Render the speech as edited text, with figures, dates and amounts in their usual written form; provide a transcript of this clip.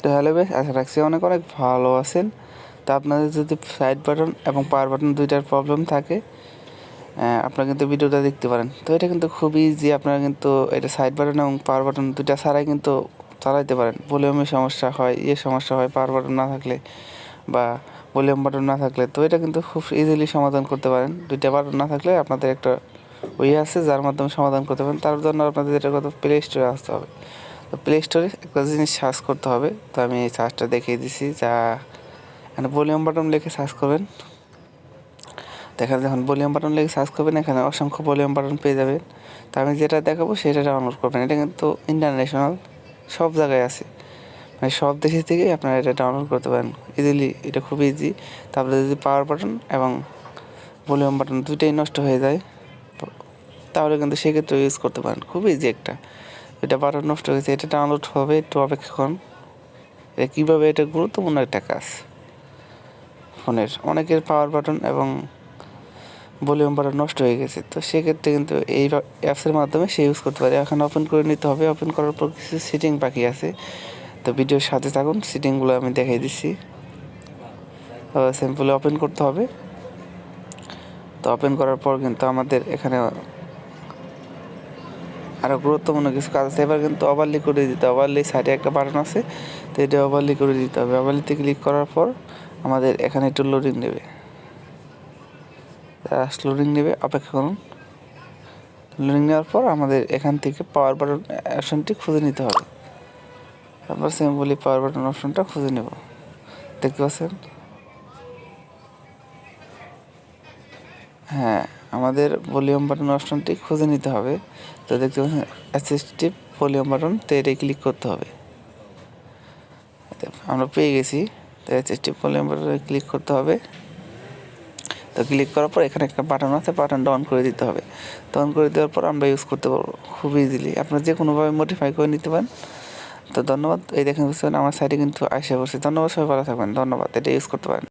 তো hello guys, আশা রাখছি অনেক অনেক ভালো আছেন। তো আপনাদের যদি সাইড বাটন এবং পাওয়ার বাটন দুইটার প্রবলেম থাকে, আপনারা কিন্তু ভিডিওটা দেখতে পারেন। তো এটা কিন্তু খুবই ইজি, আপনারা কিন্তু এটা সাইড বাটন এবং পাওয়ার বাটন দুইটা ছাড়াই কিন্তু চালাইতে পারেন। ভলিউমের সমস্যা হয়, সমস্যা হয় পাওয়ার বাটন না থাকলে বা ভলিউম বাটন না থাকলে, তো এটা কিন্তু খুব ইজিলি সমাধান করতে পারেন। দুইটা বাটন না থাকলে আপনাদের একটা আছে যার মাধ্যমে সমাধান করতে পারেন। তার জন্য আপনাদের এটা কথা প্লে স্টোরে আসতে হবে। তো প্লে স্টোরে একটা জিনিস সার্চ করতে হবে। তো আমি এই সার্চটা দেখিয়ে দিছি, যা এখানে ভলিউম বাটন লিখে সার্চ করবেন। দেখেন, যখন ভলিউম বাটন লিখে সার্চ করবেন এখানে অসংখ্য ভলিউম বাটন পেয়ে যাবেন। তো আমি যেটা দেখাবো সেটা ডাউনলোড করবেন। এটা কিন্তু ইন্টারন্যাশনাল, সব জায়গায় আছে, মানে সব দেশের থেকেই আপনারা এটা ডাউনলোড করতে পারেন ইজিলি। এটা খুব ইজি। তারপরে যদি পাওয়ার বাটন এবং ভলিউম বাটন দুইটাই নষ্ট হয়ে যায়, তাহলে কিন্তু সেক্ষেত্রে ইউজ করতে পারেন। খুব ইজি একটা, এটা বাটন নষ্ট হয়েছে, এটা ডাউনলোড হবে, একটু অপেক্ষা করুন। এটা কীভাবে, এটা গুরুত্বপূর্ণ একটা কাজ ফোনের। অনেকের পাওয়ার বাটন এবং ভলিউম বাটন নষ্ট হয়ে গেছে, তো সেক্ষেত্রে কিন্তু এই অ্যাপসের মাধ্যমে সে ইউজ করতে পারে। এখন ওপেন করে নিতে হবে। ওপেন করার পর কিছু সেটিং বাকি আছে, তো ভিডিওর সাথে থাকুন, সেটিংগুলো আমি দেখাই দিচ্ছি। সিম্পলি ওপেন করতে হবে। তো ওপেন করার পর কিন্তু আমাদের এখানে আরও গুরুত্বপূর্ণ কিছু কাজ আছে। এবার কিন্তু ওভারলি করে দিতে হবে। ওভারলি সাইডে একটা বাটন আছে, তো এটা ওভারলি করে দিতে হবে। ওভারলিতে ক্লিক করার পর আমাদের এখানে একটু লোডিং নেবে, লোডিং নেবে, অপেক্ষা করুন। লোডিং নেওয়ার পর আমাদের এখান থেকে পাওয়ার বাটন অপশনটি খুঁজে নিতে হবে। তারপর সিম্পলি পাওয়ার বাটন অপশনটা খুঁজে নেব। দেখতে পাচ্ছেন? হ্যাঁ, আমাদের ভলিউম বাটন অপশনটি খুঁজে নিতে হবে। তো দেখতে পাচ্ছেন অ্যাসিস্টিভ ভলিউম বাটন, তো এটাই ক্লিক করতে হবে। আমরা পেয়ে গেছি। তো অ্যাসিস্টিভ ভলিউম বাটনে ক্লিক করতে হবে। তো ক্লিক করার পর এখানে একটা বাটন আছে, বাটনটা অন করে দিতে হবে। তো অন করে দেওয়ার পর আমরা ইউজ করতে পারবো খুব ইজিলি। আপনারা যে কোনোভাবে মডিফাই করে নিতে পারেন। তো ধন্যবাদ। এই দেখেন বুঝছেন, আমার সাইটে কিন্তু আসে বসে। ধন্যবাদ, সবাই ভালো থাকবেন। ধন্যবাদ। এটা ইউজ করতে পারেন।